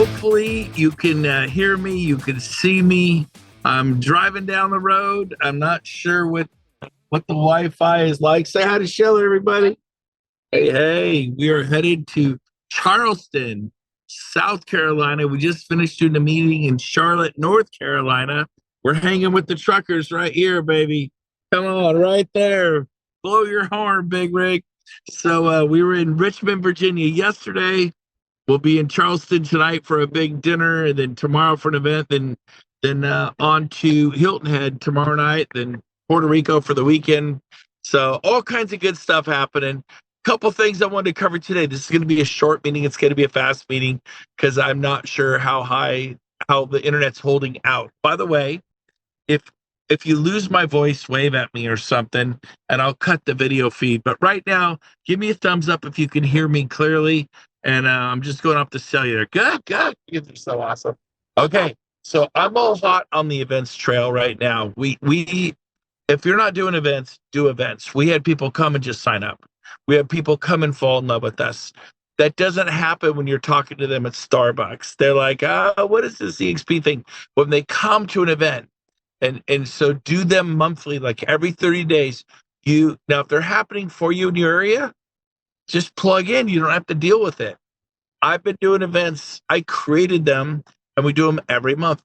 Hopefully you can hear me, you can see me. I'm driving down the road. I'm not sure what the Wi-Fi is like. Say hi to Sheila, everybody. Hey, we are headed to Charleston, South Carolina. We just finished doing a meeting in Charlotte, North Carolina. We're hanging with the truckers right here, baby. Come on, right there. Blow your horn, Big Rig. So we were in Richmond, Virginia yesterday. We'll be in Charleston tonight for a big dinner, and then tomorrow for an event. Then on to Hilton Head tomorrow night. Then Puerto Rico for the weekend. So all kinds of good stuff happening. Couple things I wanted to cover today. This is going to be a short meeting. It's going to be a fast meeting because I'm not sure how the internet's holding out. By the way, if you lose my voice, wave at me or something, and I'll cut the video feed. But right now, give me a thumbs up if you can hear me clearly. And I'm just going off the cellular. Good. You guys are so awesome. Okay, so I'm all hot on the events trail right now. We if you're not doing events, do events. We had people come and just sign up. We have people come and fall in love with us. That doesn't happen when you're talking to them at Starbucks. They're like, what is this EXP thing? When they come to an event, and so do them monthly, like every 30 days. Now, if they're happening for you in your area, just plug in. You don't have to deal with it. I've been doing events. I created them, and we do them every month.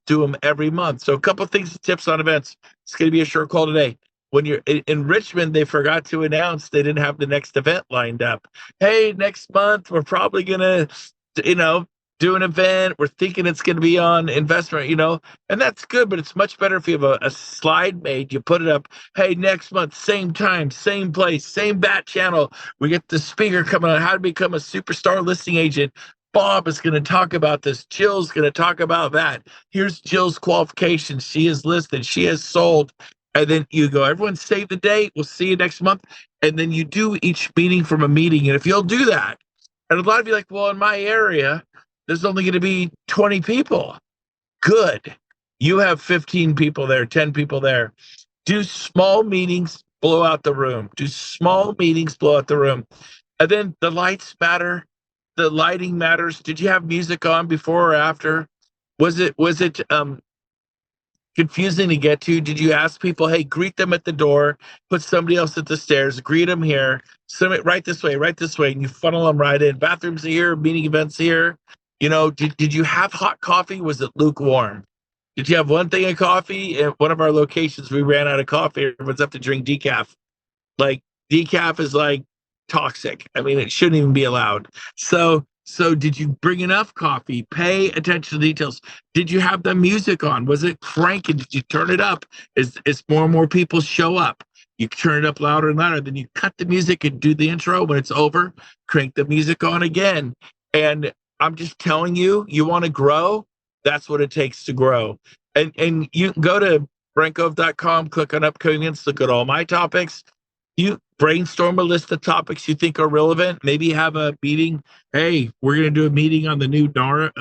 So a couple of things, tips on events. It's going to be a short call today. When you're in Richmond, they forgot to announce they didn't have the next event lined up. Hey, next month, we're probably going to, do an event. We're thinking it's going to be on investment, and that's good, but it's much better if you have a slide made, you put it up. Hey, next month, same time, same place, same bat channel. We get the speaker coming on how to become a superstar listing agent. Bob is going to talk about this. Jill's going to talk about that. Here's Jill's qualifications. She is listed. She has sold. And then you go, everyone save the date. We'll see you next month. And then you do each meeting from a meeting. And if you'll do that, and a lot of you are like, well, in my area, there's only going to be 20 people. Good. You have 15 people there, 10 people there. Do small meetings, blow out the room. And then the lights matter. The lighting matters. Did you have music on before or after? Was it confusing to get to? Did you ask people, hey, greet them at the door, put somebody else at the stairs, greet them here, send it right this way, and you funnel them right in. Bathrooms are here, meeting events here. Did you have hot coffee? Was it lukewarm? Did you have one thing of coffee? At one of our locations, we ran out of coffee. Everyone's up to drink decaf. Like, decaf is like toxic. I mean, it shouldn't even be allowed. So did you bring enough coffee? Pay attention to details. Did you have the music on? Was it cranking? Did you turn it up? As more and more people show up, you turn it up louder and louder. Then you cut the music and do the intro. When it's over, crank the music on again. And I'm just telling you, you want to grow? That's what it takes to grow. And you can go to brentgove.com, click on upcoming events, look at all my topics. You brainstorm a list of topics you think are relevant. Maybe have a meeting. Hey, we're going to do a meeting on the new NAR,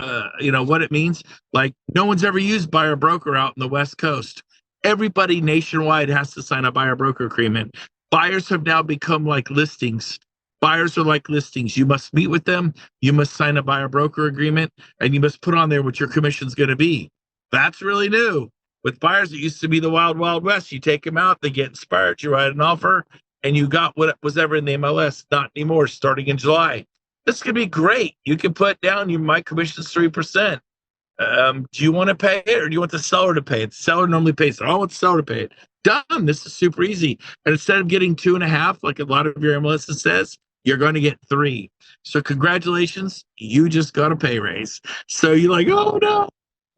what it means. Like, no one's ever used buyer broker out in the West Coast. Everybody nationwide has to sign a buyer broker agreement. Buyers have now become like listings. Buyers are like listings. You must meet with them. You must sign a buyer broker agreement, and you must put on there what your commission's going to be. That's really new. With buyers, it used to be the wild, wild west. You take them out, they get inspired, you write an offer, and you got what was ever in the MLS. Not anymore, starting in July. This could be great. You can put down my commission's 3%. Do you want to pay it, or do you want the seller to pay it? The seller normally pays it. I want the seller to pay it. Done. This is super easy. And instead of getting 2.5, like a lot of your MLS says, you're going to get 3. So congratulations, you just got a pay raise. So you're like, oh no,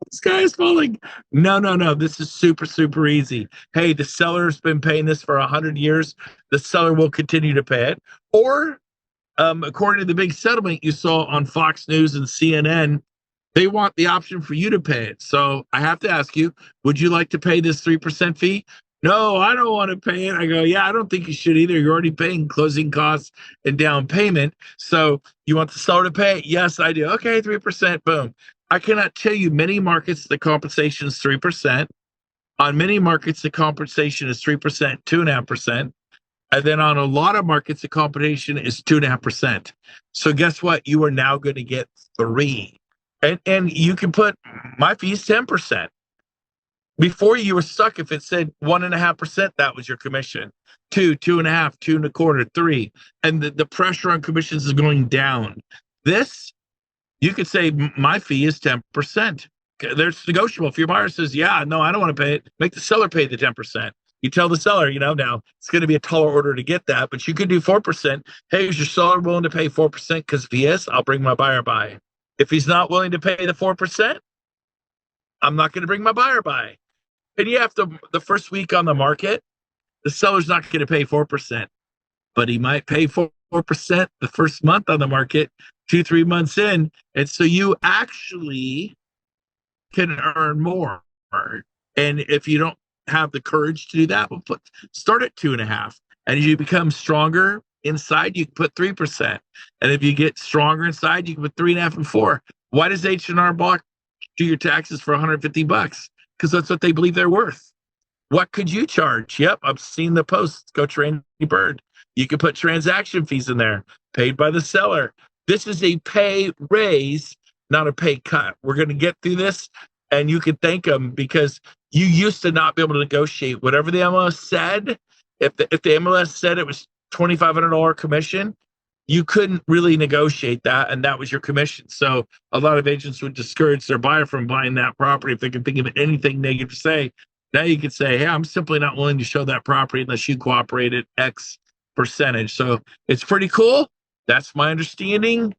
the sky is falling. No. This is super, super easy. Hey, the seller's been paying this for 100 years. The seller will continue to pay it. Or according to the big settlement you saw on Fox News and CNN, they want the option for you to pay it. So I have to ask you, would you like to pay this 3% fee? No, I don't want to pay it. I go, yeah, I don't think you should either. You're already paying closing costs and down payment. So you want the seller to pay it? Yes, I do. Okay, 3%, boom. I cannot tell you many markets, the compensation is 3%. On many markets, the compensation is 3%, 2.5%. And then on a lot of markets, the compensation is 2.5%. So guess what? You are now going to get 3. And you can put my fee is 10%. Before you were stuck if it said 1.5%, that was your commission. 2, 2.5, 2.25, 3. And the pressure on commissions is going down. This, you could say my fee is 10%. There's negotiable. If your buyer says, yeah, no, I don't want to pay it, make the seller pay the 10%. You tell the seller, now it's going to be a taller order to get that, but you could do 4%. Hey, is your seller willing to pay 4%? Because if he is, I'll bring my buyer by. If he's not willing to pay the 4%, I'm not going to bring my buyer by. And you have to, the first week on the market, the seller's not going to pay 4%, but he might pay 4% the first month on the market, 2-3 months in. And so you actually can earn more. And if you don't have the courage to do that, start at 2.5. And as you become stronger inside, you can put 3%. And if you get stronger inside, you can put 3.5 and 4. Why does H&R Block do your taxes for $150? Because that's what they believe they're worth. What could you charge? Yep, I've seen the posts. Coach Randy Bird. You can put transaction fees in there, paid by the seller. This is a pay raise, not a pay cut. We're going to get through this, and you can thank them because you used to not be able to negotiate. Whatever the MLS said, if the MLS said it was $2,500 commission, you couldn't really negotiate that, and that was your commission. So a lot of agents would discourage their buyer from buying that property if they can think of anything negative to say. Now you could say, hey, I'm simply not willing to show that property unless you cooperate at X percentage. So it's pretty cool. That's my understanding.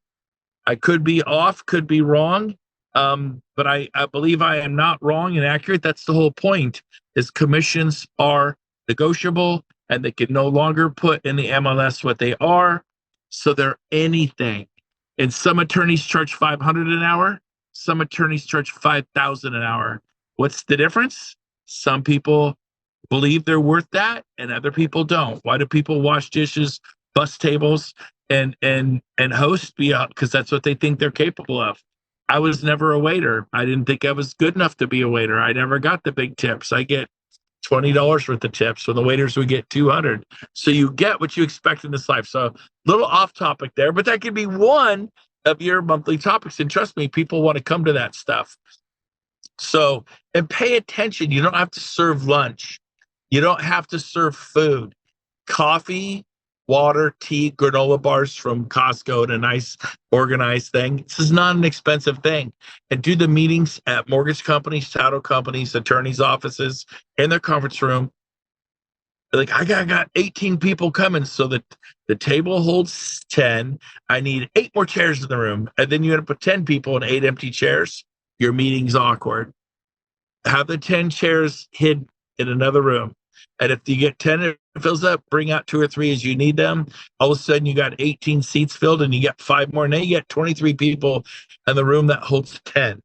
I could be off, could be wrong. But I believe I am not wrong and accurate. That's the whole point, is commissions are negotiable and they can no longer put in the MLS what they are. So they're anything. And some attorneys charge $500 an hour. Some attorneys charge $5,000 an hour. What's the difference? Some people believe they're worth that, and other people don't. Why do people wash dishes, bus tables, and host? Because that's what they think they're capable of. I was never a waiter. I didn't think I was good enough to be a waiter. I never got the big tips. I get $20 worth of tips. When the waiters would get $200. So you get what you expect in this life. So a little off topic there, but that could be one of your monthly topics. And trust me, people want to come to that stuff. So, and pay attention. You don't have to serve lunch. You don't have to serve food. Coffee, water, tea, granola bars from Costco in a nice organized thing. This is not an expensive thing. And do the meetings at mortgage companies, title companies, attorneys' offices, in their conference room. Like, I got 18 people coming, so that the table holds 10. I need 8 more chairs in the room. And then you end up with 10 people and 8 empty chairs. Your meeting's awkward. Have the 10 chairs hid in another room. And if you get 10 it fills up, bring out 2 or 3 as you need them. All of a sudden you got 18 seats filled and you get 5 more. Now you get 23 people in the room that holds 10.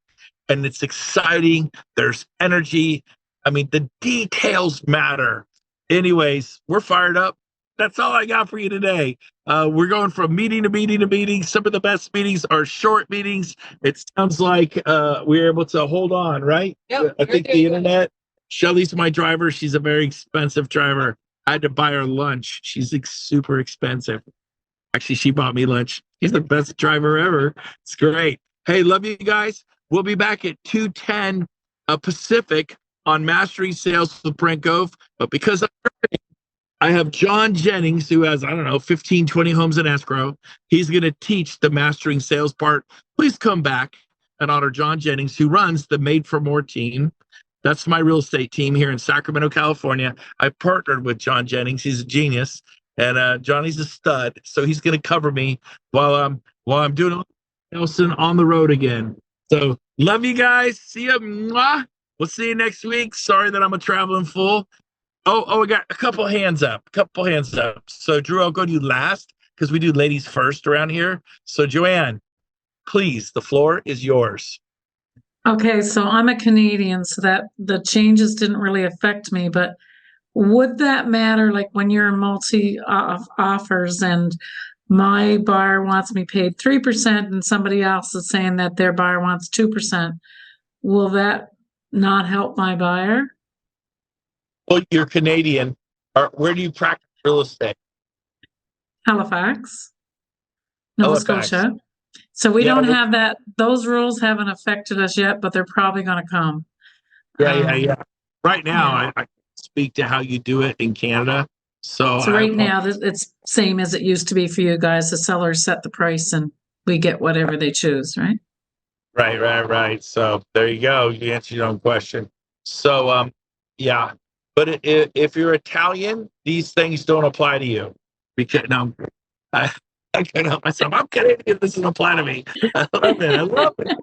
And it's exciting. There's energy. I mean, the details matter. Anyways, we're fired up. That's all I got for you today. We're going from meeting to meeting to meeting. Some of the best meetings are short meetings. It sounds like we're able to hold on, right? Yep, I think the internet. Shelly's my driver. She's a very expensive driver. I had to buy her lunch. She's like super expensive. Actually, she bought me lunch. She's the best driver ever. It's great. Hey, love you guys. We'll be back at 2:10 Pacific on Mastering Sales with Brent Gove. But because I have John Jennings, who has, 15, 20 homes in escrow. He's going to teach the mastering sales part. Please come back and honor John Jennings, who runs the Made for More team. That's my real estate team here in Sacramento, California. I partnered with John Jennings. He's a genius. And Johnny's a stud. So he's going to cover me while I'm doing Nelson on the road again. So love you guys. See you. Mwah. We'll see you next week. Sorry that I'm a traveling fool. Oh, we got a couple hands up. So, Drew, I'll go to you last because we do ladies first around here. So, Joanne, please, the floor is yours. Okay, so I'm a Canadian, so that the changes didn't really affect me, but would that matter, like when you're multi offers and my buyer wants me paid 3% and somebody else is saying that their buyer wants 2%, will that not help my buyer? Well, you're Canadian. Where do you practice real estate? Halifax, Nova Halifax. Scotia. So we Yeah, don't have that. Those rules haven't affected us yet, but they're probably going to come. Yeah. Right now, Yeah. I speak to how you do it in Canada. So So right now, it's same as it used to be for you guys. The sellers set the price and we get whatever they choose, right? Right. So there you go. You answered your own question. So, yeah. But if you're Italian, these things don't apply to you because no, I can't help myself. I'm Canadian. This doesn't apply to me. I love it.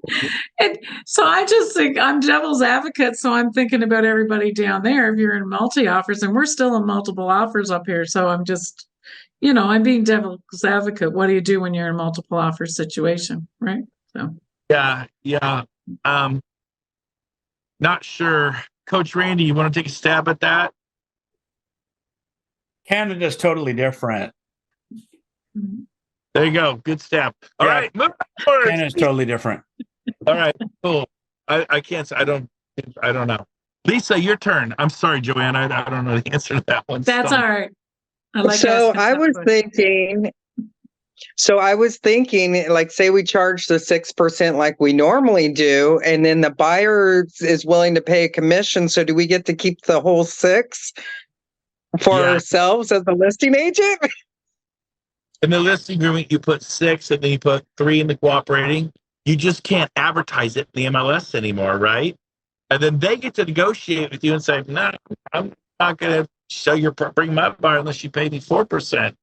And so I just think I'm devil's advocate. So I'm thinking about everybody down there. If you're in multi offers, and we're still in multiple offers up here, so I'm just, I'm being devil's advocate. What do you do when you're in a multiple offer situation, right? So Yeah. Not sure. Coach Randy, you want to take a stab at that? Canada's totally different. There you go. Good step. All right, move forward. Canada's totally different. All right, cool. I can't say I don't know. Lisa, your turn. I'm sorry, Joanne. I don't know the answer to that one. That's all right. So I was thinking, like, say we charge the 6% like we normally do, and then the buyer is willing to pay a commission. So do we get to keep the whole 6 for ourselves as a listing agent? In the listing agreement, you put 6 and then you put 3 in the cooperating. You just can't advertise it in the MLS anymore, right? And then they get to negotiate with you and say, no, I'm not going to bring my buyer unless you pay me 4%,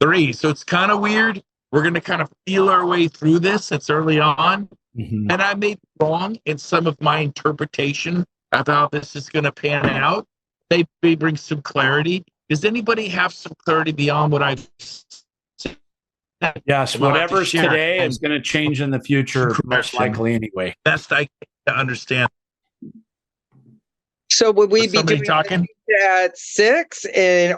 3. So it's kind of weird. We're going to kind of feel our way through this. It's early on. Mm-hmm. And I may be wrong in some of my interpretation of how this is going to pan out. They may bring some clarity. Does anybody have some clarity beyond what I've said? Yes, whatever's today is going to change in the future, most likely anyway. Best I can understand. So would we be doing talking at 6,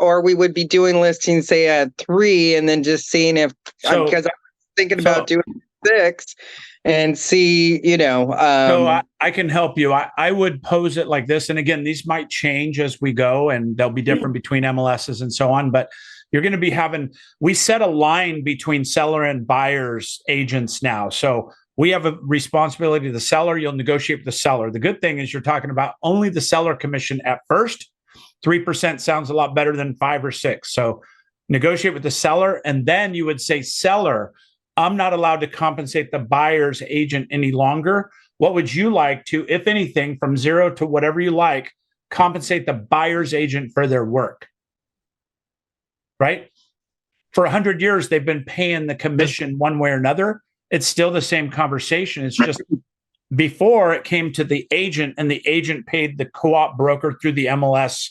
or we would be doing listings say at 3, and then just seeing if because I'm thinking about doing 6 and see, so I can help you. I would pose it like this, and again, these might change as we go, and they'll be different between MLSs and so on. But you're going to be we set a line between seller and buyers agents now. So we have a responsibility to the seller. You'll negotiate with the seller. The good thing is you're talking about only the seller commission at first. 3% sounds a lot better than 5 or 6. So negotiate with the seller. And then you would say, seller, I'm not allowed to compensate the buyer's agent any longer. What would you like to, if anything, from 0 to whatever you like, compensate the buyer's agent for their work? Right? For 100 years, they've been paying the commission one way or another. It's still the same conversation. It's just before it came to the agent and the agent paid the co-op broker through the MLS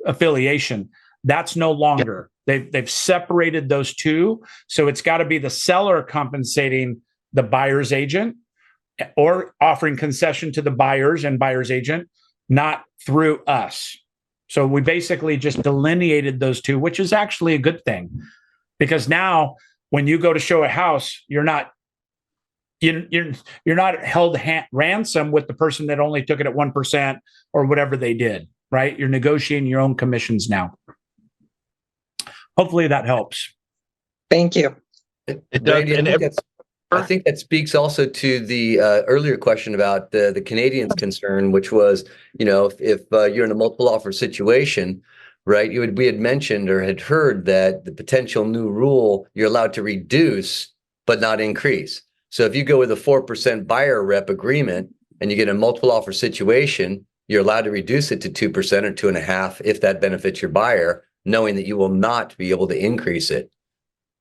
affiliation. That's no longer. They've separated those two. So it's got to be the seller compensating the buyer's agent or offering concession to the buyers and buyer's agent, not through us. So we basically just delineated those two, which is actually a good thing, because now when you go to show a house, you're not held ransom with the person that only took it at 1% or whatever they did, right? You're negotiating your own commissions now. Hopefully that helps. Thank you. It does. I think that speaks also to the earlier question about the Canadians' concern, which was, if you're in a multiple offer situation, right? We had mentioned or had heard that the potential new rule, you're allowed to reduce but not increase. So if you go with a 4% buyer rep agreement and you get a multiple offer situation, you're allowed to reduce it to 2% or 2.5% if that benefits your buyer, knowing that you will not be able to increase it.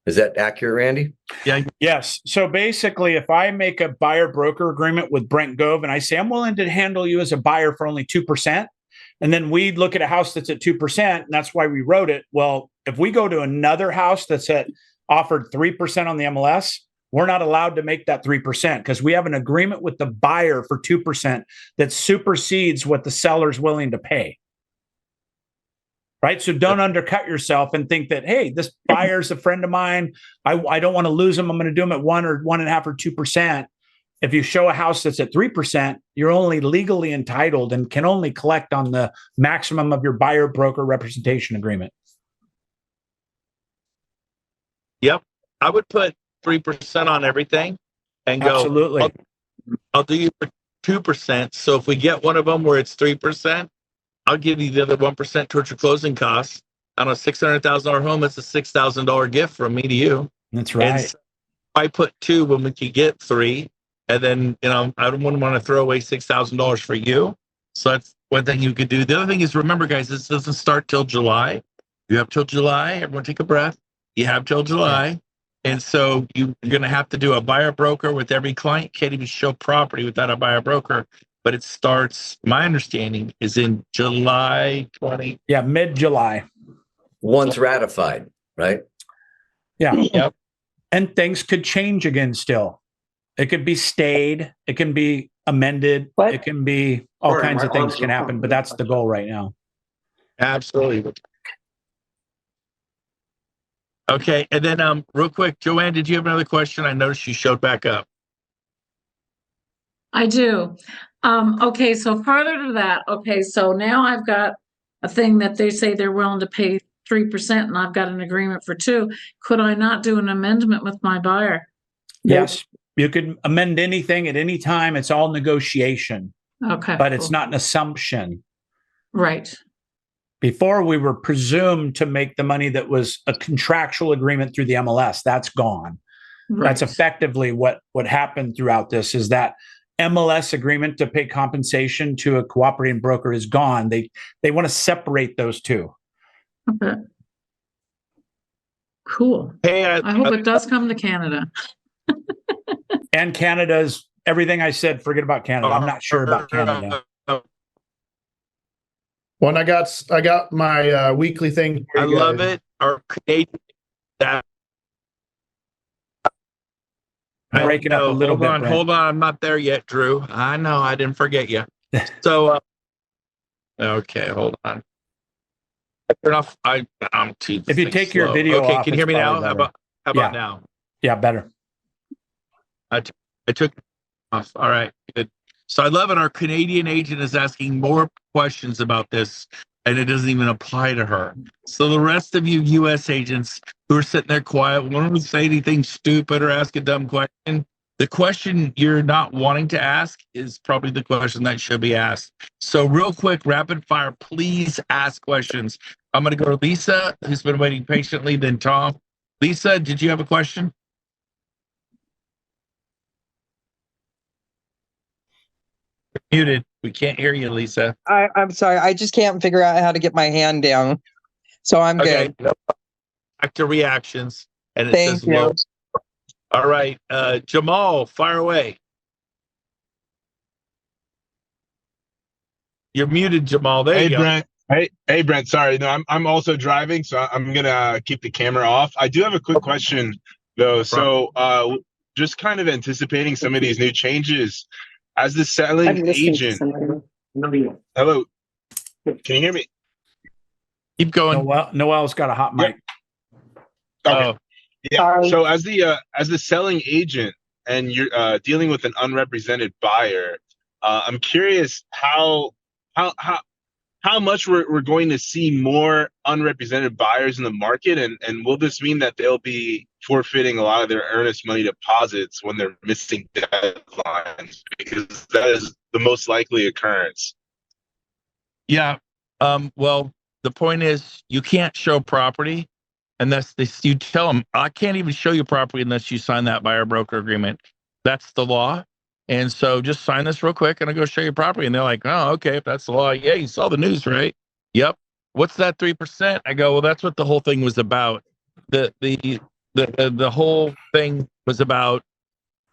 Is that accurate, Randy? Yeah. Yes. So basically, if I make a buyer broker agreement with Brent Gove and I say, I'm willing to handle you as a buyer for only 2%, and then we look at a house that's at 2%, and that's why we wrote it. Well, if we go to another house that's offered 3% on the MLS, we're not allowed to make that 3% because we have an agreement with the buyer for 2% that supersedes what the seller's willing to pay. Right. So don't undercut yourself and think that, hey, this buyer's a friend of mine. I don't want to lose him. I'm going to do him at 1 or 1.5 or 2%. If you show a house that's at 3%, you're only legally entitled and can only collect on the maximum of your buyer broker representation agreement. Yep. I would put 3% on everything. and go, Absolutely. I'll do you for 2%. So if we get one of them where it's 3%, I'll give you the other 1% towards your closing costs. On a $600,000 home, it's a $6,000 gift from me to you. That's right. And so I put 2 when we could get 3, and then I wouldn't want to throw away $6,000 for you. So that's one thing you could do. The other thing is, remember, guys, this doesn't start till July. You have till July. Everyone, take a breath. You have till July, and so you're going to have to do a buyer broker with every client. Can't even show property without a buyer broker. But it starts. My understanding is in July 20. Yeah, mid-July. Once ratified, right? Yeah. Yep. And things could change again still. It could be stayed. It can be amended. What? It can be all kinds of things can happen, but that's the goal right now. Absolutely. Okay, and then real quick, Joanne, did you have another question? I noticed you showed back up. I do. Okay, so further to that, okay, so now I've got a thing that they say they're willing to pay 3%, and I've got an agreement for 2. Could I not do an amendment with my buyer? Yes, you could amend anything at any time. It's all negotiation, Okay. but it's not an assumption. Right. Before, we were presumed to make the money that was a contractual agreement through the MLS. That's gone. Right. That's effectively what happened throughout this, is that MLS agreement to pay compensation to a cooperating broker is gone. They want to separate those two. Okay. Cool. Hey, I hope it does come to Canada. And Canada's everything I said. Forget about Canada. I'm not sure about Canada. When I got my weekly thing. I love it. Our Canadian. Break it up a little bit. Hold on. I'm not there yet, Drew. I know. I didn't forget you. So, okay, hold on. Turn off. I'm too. If you take your video okay, off, can you hear me now? better. How about now? Yeah, better. I took off. All right, good. So I love it. Our Canadian agent is asking more questions about this, and it doesn't even apply to her. So the rest of you U.S. agents who are sitting there quiet, won't say anything stupid or ask a dumb question. The question you're not wanting to ask is probably the question that should be asked. So real quick, rapid fire, please ask questions. I'm going to go to Lisa, who's been waiting patiently, then Tom. Lisa, did you have a question? You're muted. We can't hear you, Lisa. I'm sorry. I just can't figure out how to get my hand down. So I'm good. Back to reactions. And it Thank says you. low. All right. Jamal, fire away. You're muted, Jamal. There you go. Brent. Hey, Brent. Sorry, no, I'm also driving, so I'm gonna keep the camera off. I do have a quick question, though. So, just kind of anticipating some of these new changes, as the selling agent. Hello, can you hear me? Keep going. Noel's got a hot mic. Okay. Oh, Yeah. Sorry. So as the selling agent, and you're dealing with an unrepresented buyer, I'm curious how much we're going to see more unrepresented buyers in the market, and will this mean that they'll be forfeiting a lot of their earnest money deposits when they're missing deadlines, because that is the most likely occurrence? yeah. Well, the point is, you can't show property unless you tell them, I can't even show you property unless you sign that buyer broker agreement. That's the law. And so just sign this real quick and I'll go show you property. And they're like, oh, okay, if that's the law. Yeah, you saw the news, right? Yep. What's that 3%? I go, well, that's what the whole thing was about. The whole thing was about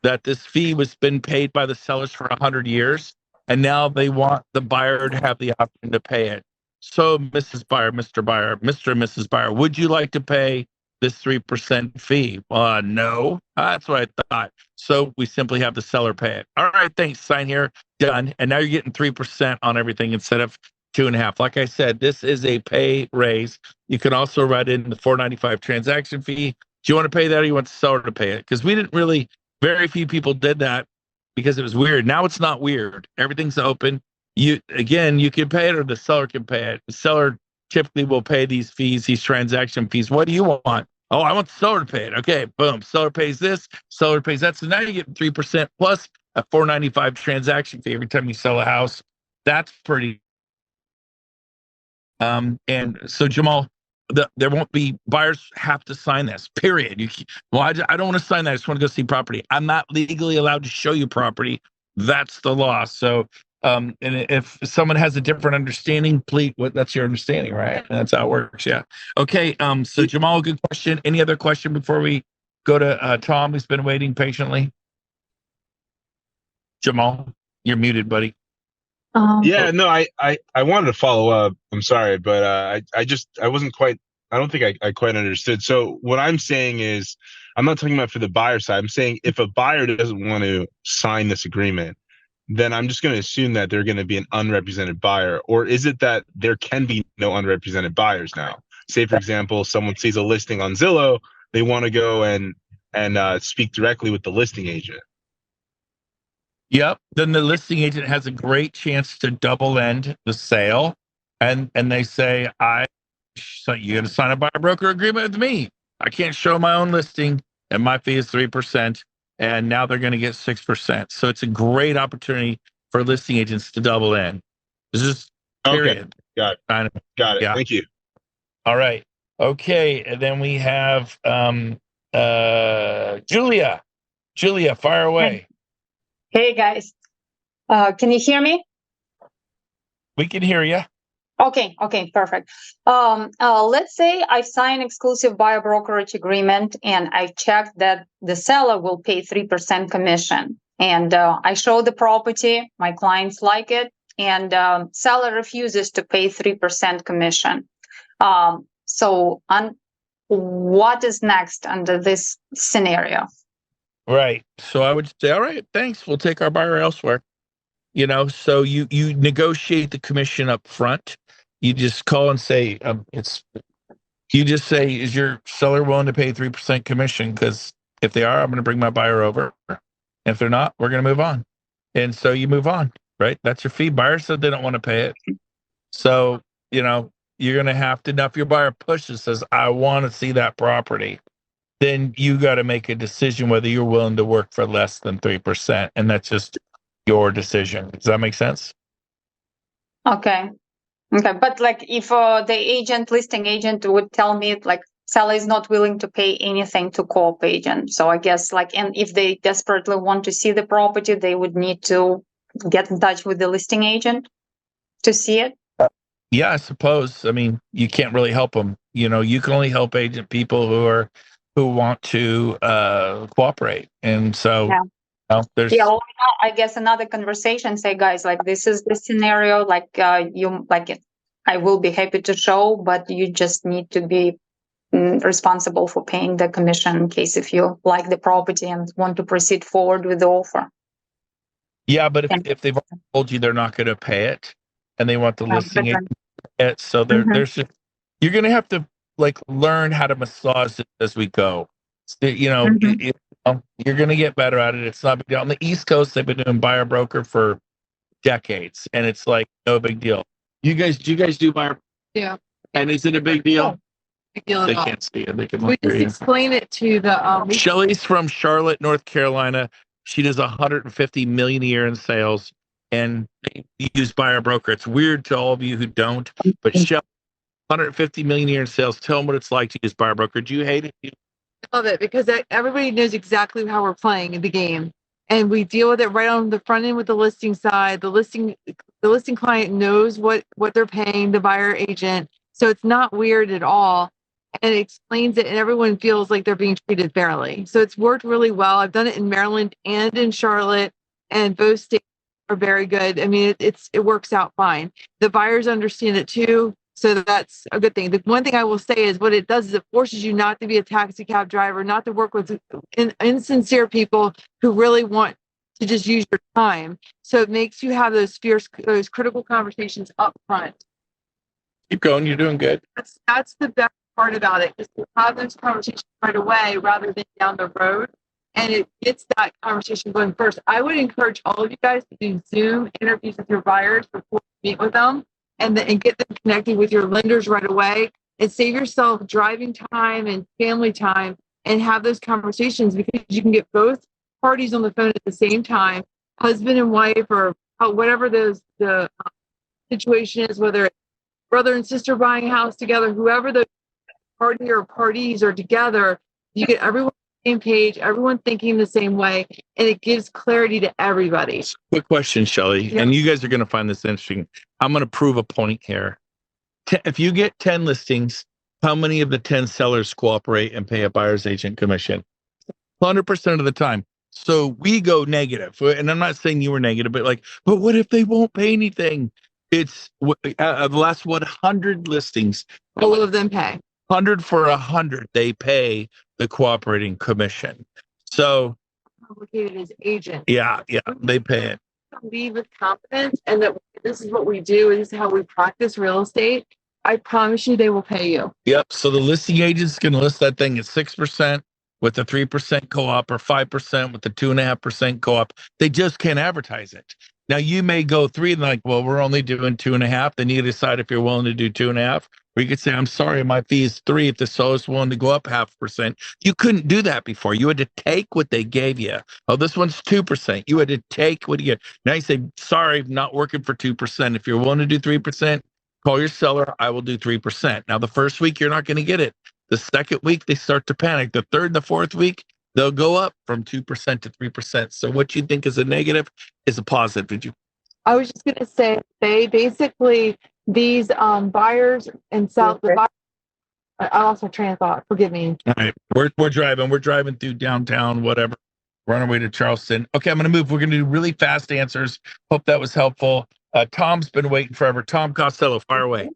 that this fee was been paid by the sellers for 100 years. And now they want the buyer to have the option to pay it. So, Mrs. Buyer, Mr. Buyer, Mr. and Mrs. Buyer, would you like to pay this 3% fee? No. That's what I thought. So we simply have the seller pay it. All right, thanks. Sign here. Done. And now you're getting 3% on everything instead of 2.5%. Like I said, this is a pay raise. You can also write in the $4.95 transaction fee. Do you want to pay that, or you want the seller to pay it? Because we didn't really, very few people did that because it was weird. Now it's not weird. Everything's open. You can pay it, or the seller can pay it. The seller typically will pay these fees, these transaction fees. What do you want? Oh, I want the seller to pay it. Okay, boom. Seller pays this, seller pays that. So now you get 3% plus a $4.95 transaction fee every time you sell a house. That's pretty. And so Jamal, there won't be buyers have to sign this. Period. I don't want to sign that. I just want to go see property. I'm not legally allowed to show you property. That's the law. So, and if someone has a different understanding, please, that's your understanding, right? That's how it works. Yeah. Okay. So Jamal, good question. Any other question before we go to Tom, who's been waiting patiently? Jamal, you're muted, buddy. Yeah, no, I wanted to follow up. I'm sorry, but I wasn't quite. I don't think I quite understood. So what I'm saying is, I'm not talking about for the buyer side. I'm saying if a buyer doesn't want to sign this agreement, then I'm just going to assume that they're going to be an unrepresented buyer. Or is it that there can be no unrepresented buyers now? Say, for example, someone sees a listing on Zillow, they want to go and speak directly with the listing agent. Yep. Then the listing agent has a great chance to double end the sale, and they say, so you got to sign a buyer broker agreement with me. I can't show my own listing, and my fee is 3%, and now they're going to get 6%. So it's a great opportunity for listing agents to double in. This is period. Okay. Got it. Got it. Yeah. Thank you. All right. Okay. And then we have Julia. Julia, fire away. Hey guys, can you hear me? We can hear you. Okay, perfect. Let's say I sign exclusive buyer brokerage agreement and I check that the seller will pay 3% commission. And I show the property, my clients like it, and seller refuses to pay 3% commission. So what is next under this scenario? Right. So I would say, all right, thanks. We'll take our buyer elsewhere. So you negotiate the commission up front. You just call and say, is your seller willing to pay 3% commission? Because if they are, I'm going to bring my buyer over. And if they're not, we're going to move on. And so you move on, right? That's your fee. Buyer said they don't want to pay it. So, you're going to have to, now if your buyer pushes, says, I want to see that property, then you got to make a decision whether you're willing to work for less than 3%. And that's just your decision. Does that make sense? Okay. But like if the listing agent would tell me like seller is not willing to pay anything to co-op agent. So I guess and if they desperately want to see the property, they would need to get in touch with the listing agent to see it. Yeah, I suppose. I mean, you can't really help them. You can only help agent people who want to cooperate. And so there's I guess another conversation, say guys, like this is the scenario, I will be happy to show, but you just need to be responsible for paying the commission in case if you like the property and want to proceed forward with the offer. Yeah, but if they've told you they're not going to pay it and they want the listing agent to pay it, so there's just, you're going to have to learn how to massage it as we go. You're going to get better at it. It's not big deal. On the East Coast, they've been doing buyer broker for decades, and it's no big deal. Do you guys do buyer? Yeah. And is it a big deal? Big deal They at all. can't see it. They can We just explain it to the Shelly's from Charlotte, North Carolina. She does 150 million a year in sales, and they use buyer broker. It's weird to all of you who don't, but Shelly, 150 million a year in sales. Tell them what it's like to use buyer broker. Do you hate it? I love it because everybody knows exactly how we're playing in the game, and we deal with it right on the front end with the listing side. The listing client knows what they're paying the buyer agent, so it's not weird at all. And it explains it, and everyone feels like they're being treated fairly. So it's worked really well. I've done it in Maryland and in Charlotte, and both states are very good. I mean, it works out fine. The buyers understand it too, so that's a good thing. The one thing I will say is what it does is it forces you not to be a taxi cab driver, not to work with insincere people who really want to just use your time. So it makes you have those critical conversations up front. Keep going. You're doing good. That's the best part about it, is to have those conversations right away rather than down the road. And it gets that conversation going first. I would encourage all of you guys to do Zoom interviews with your buyers before you meet with them and get them connected with your lenders right away. and save yourself driving time and family time and have those conversations, because you can get both parties on the phone at the same time, husband and wife, or whatever the situation is, whether it's brother and sister buying a house together, whoever the party or parties are together, you get everyone on the same page, everyone thinking the same way, and it gives clarity to everybody. Quick question, Shelley, Yeah. and you guys are going to find this interesting. I'm going to prove a point here. If you get 10 listings, how many of the 10 sellers cooperate and pay a buyer's agent commission? 100% of the time. So we go negative, and I'm not saying you were negative, but but what if they won't pay anything? It's the last 100 listings, All of them pay. 100 for 100, they pay the cooperating commission. So Complicated as agent. yeah, they pay it. Leave with confidence, and that this is what we do, and this is how we practice real estate. I promise you, they will pay you. Yep. So the listing agent's going to list that thing at 6% with a 3% co-op, or 5% with the 2.5% co-op. They just can't advertise it. Now you may go 3 and well, we're only doing 2.5. Then you decide if you're willing to do 2.5. Or you could say, I'm sorry, my fee is 3 if the seller's willing to go up 0.5%. You couldn't do that before. You had to take what they gave you. Oh, this one's 2%. You had to take what you get. Now you say, sorry, not working for 2%. If you're willing to do 3%, call your seller. I will do 3%. Now, the first week, you're not going to get it. The second week, they start to panic. The third, the fourth week, they'll go up from 2% to 3%. So what you think is a negative is a positive. Did you? I was just going to say, they basically, these buyers and sellers, I lost my train of thought. Forgive me. All right. We're driving. We're driving through downtown, whatever. We're on our way to Charleston. Okay, I'm going to move. We're going to do really fast answers. Hope that was helpful. Tom's been waiting forever. Tom Costello, fire away.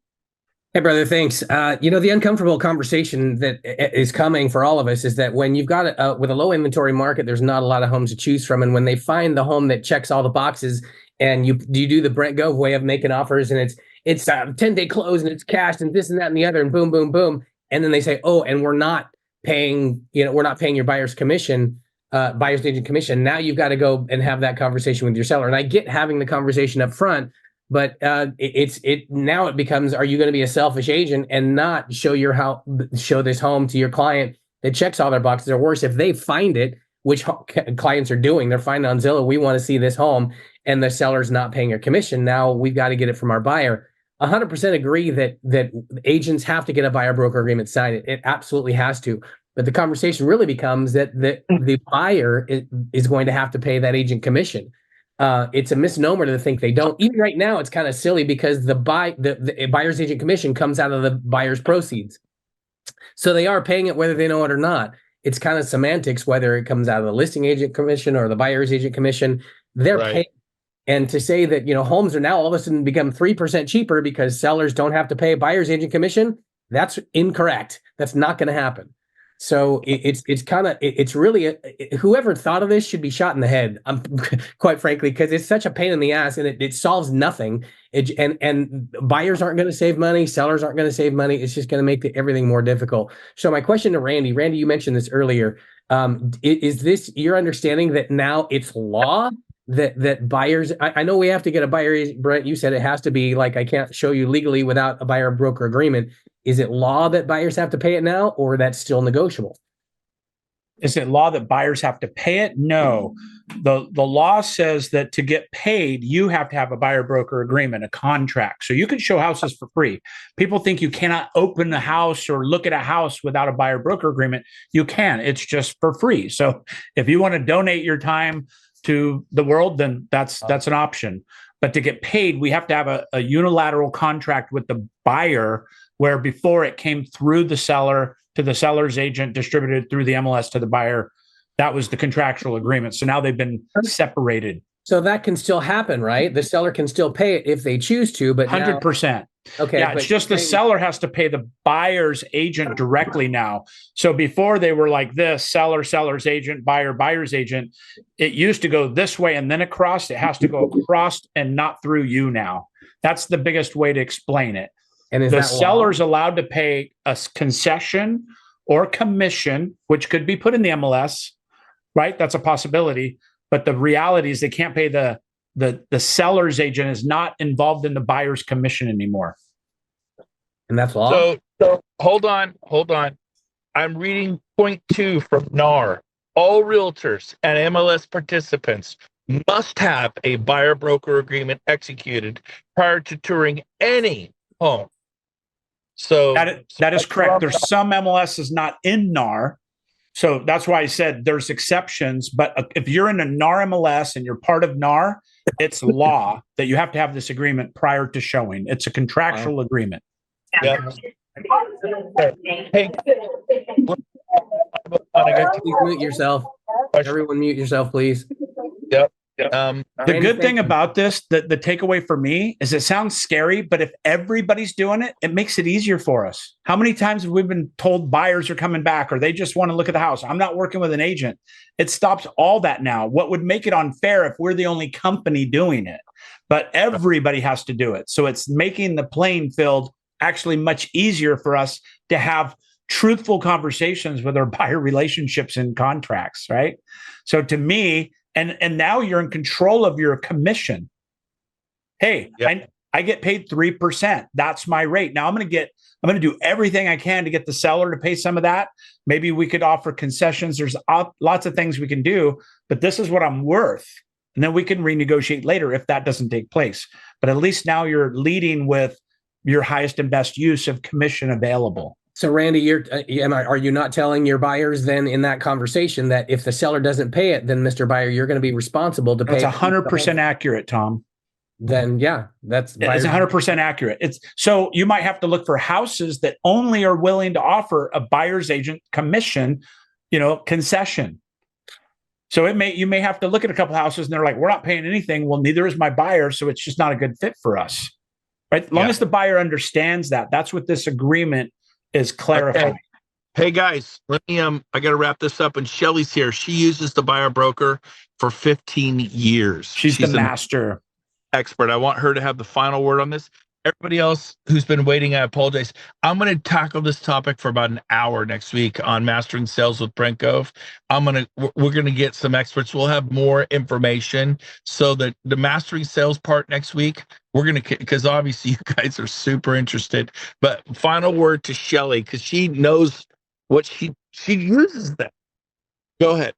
Hey, brother, thanks. The uncomfortable conversation that is coming for all of us is that when you've got with a low inventory market, there's not a lot of homes to choose from. And when they find the home that checks all the boxes, and you do the Brent Gove way of making offers, and it's a 10-day close, and it's cash, and this and that and the other, and boom, boom, boom. And then they say, oh, and we're not paying your buyer's commission, buyer's agent commission. Now you've got to go and have that conversation with your seller. And I get having the conversation up front, but now it becomes, are you going to be a selfish agent and not show this home to your client that checks all their boxes? Or worse, if they find it, which clients are doing, they're finding on Zillow, we want to see this home, and the seller's not paying your commission. Now we've got to get it from our buyer. 100% agree that agents have to get a buyer broker agreement signed. It absolutely has to. But the conversation really becomes that the buyer is going to have to pay that agent commission. It's a misnomer to think they don't. Even right now, it's kind of silly because the buyer's agent commission comes out of the buyer's proceeds. So they are paying it whether they know it or not. It's kind of semantics, whether it comes out of the listing agent commission or the buyer's agent commission. They're paying. And to say that, homes are now all of a sudden become 3% cheaper because sellers don't have to pay a buyer's agent commission, that's incorrect. That's not going to happen. So it's really whoever thought of this should be shot in the head. Quite frankly, because it's such a pain in the ass, and it solves nothing. And buyers aren't going to save money, sellers aren't going to save money. It's just going to make everything more difficult. So my question to Randy, you mentioned this earlier. Is this your understanding that now it's law that buyers? I know we have to get a buyer. Brent, you said it has to be I can't show you legally without a buyer broker agreement. Is it law that buyers have to pay it now, or that's still negotiable? Is it law that buyers have to pay it? No. The law says that to get paid, you have to have a buyer broker agreement, a contract. So you can show houses for free. People think you cannot open a house or look at a house without a buyer broker agreement. You can. It's just for free. So if you want to donate your time to the world, then that's an option. But to get paid, we have to have a unilateral contract with the buyer, where before it came through the seller to the seller's agent, distributed through the MLS to the buyer. That was the contractual agreement. So now they've been separated. So that can still happen, right? The seller can still pay it if they choose to, but 100%. Okay. Yeah, it's just the seller has to pay the buyer's agent directly now. So before they were like this, seller's agent, buyer's agent. It used to go this way and then across. It has to go across and not through you now. That's the biggest way to explain it. And the seller's allowed to pay a concession or commission, which could be put in the MLS, right? That's a possibility. But the reality is they can't pay the seller's agent is not involved in the buyer's commission anymore. And that's law? So hold on. I'm reading point 2 from NAR. All realtors and MLS participants must have a buyer broker agreement executed prior to touring any home. So that is correct. There's some MLSs not in NAR. So that's why I said there's exceptions. But if you're in a NAR MLS and you're part of NAR, it's law that you have to have this agreement prior to showing. It's a contractual agreement. Yeah. Hey, please mute yourself. Everyone mute yourself, please. Yep. The good thing about this, the takeaway for me is it sounds scary, but if everybody's doing it, it makes it easier for us. How many times have we been told buyers are coming back or they just want to look at the house? I'm not working with an agent. It stops all that now. What would make it unfair if we're the only company doing it? But everybody has to do it. So it's making the playing field actually much easier for us to have truthful conversations with our buyer relationships and contracts, right? So to me, and now you're in control of your commission. Hey, I get paid 3%. That's my rate. Now I'm going to do everything I can to get the seller to pay some of that. Maybe we could offer concessions. There's lots of things we can do, but this is what I'm worth. And then we can renegotiate later if that doesn't take place. But at least now you're leading with your highest and best use of commission available. So Randy, are you not telling your buyers then in that conversation that if the seller doesn't pay it, then Mr. Buyer, you're going to be responsible to pay? That's 100% accurate, Tom. Then it's 100% accurate. It's so you might have to look for houses that only are willing to offer a buyer's agent commission, concession. So you may have to look at a couple houses and they're like, we're not paying anything. Well, neither is my buyer, so it's just not a good fit for us. Right? As long as the buyer understands that, that's what this agreement is clarifying. Okay. Hey guys, let me I got to wrap this up. And Shelly's here. She uses the buyer broker for 15 years. She's the master expert. I want her to have the final word on this. Everybody else who's been waiting, I apologize. I'm going to tackle this topic for about an hour next week on Mastering Sales with Brent Gove. We're going to get some experts. We'll have more information so that the Mastering Sales part next week, we're going to, because obviously you guys are super interested. But final word to Shelly, because she knows what she uses that. Go ahead.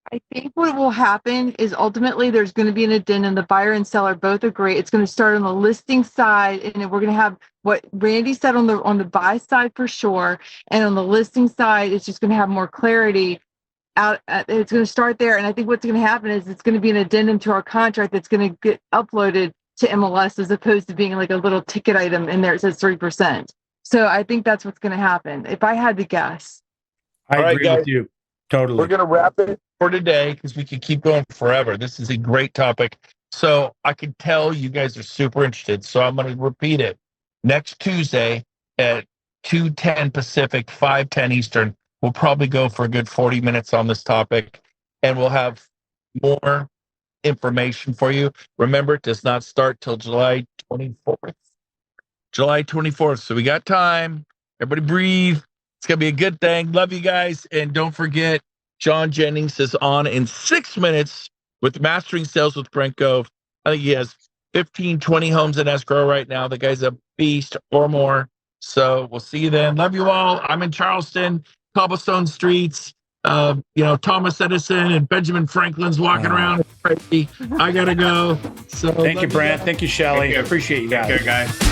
I think what will happen is ultimately there's going to be an addendum. The buyer and seller both agree. It's going to start on the listing side, and we're going to have what Randy said on the buy side for sure, and on the listing side, it's just going to have more clarity. It's going to start there, and I think what's going to happen is it's going to be an addendum to our contract that's going to get uploaded to MLS as opposed to being like a little ticket item in there. It says 3%. So I think that's what's going to happen. If I had to guess, I agree with you totally. We're going to wrap it for today because we could keep going forever. This is a great topic. So I can tell you guys are super interested. So I'm going to repeat it. Next Tuesday at 2:10 Pacific, 5:10 Eastern, we'll probably go for a good 40 minutes on this topic, and we'll have more information for you. Remember, it does not start till July 24th. July 24th. So we got time. Everybody breathe. It's going to be a good thing. Love you guys. And don't forget, John Jennings is on in 6 minutes with Mastering Sales with Brent Gove. I think he has 15, 20 homes in escrow right now. The guy's a beast or more. So we'll see you then. Love you all. I'm in Charleston, cobblestone streets. Thomas Edison and Benjamin Franklin's walking around. Crazy. I got to go. So thank you, Brent. Thank you, Shelly. Thank you. Appreciate you guys. Take care, guys.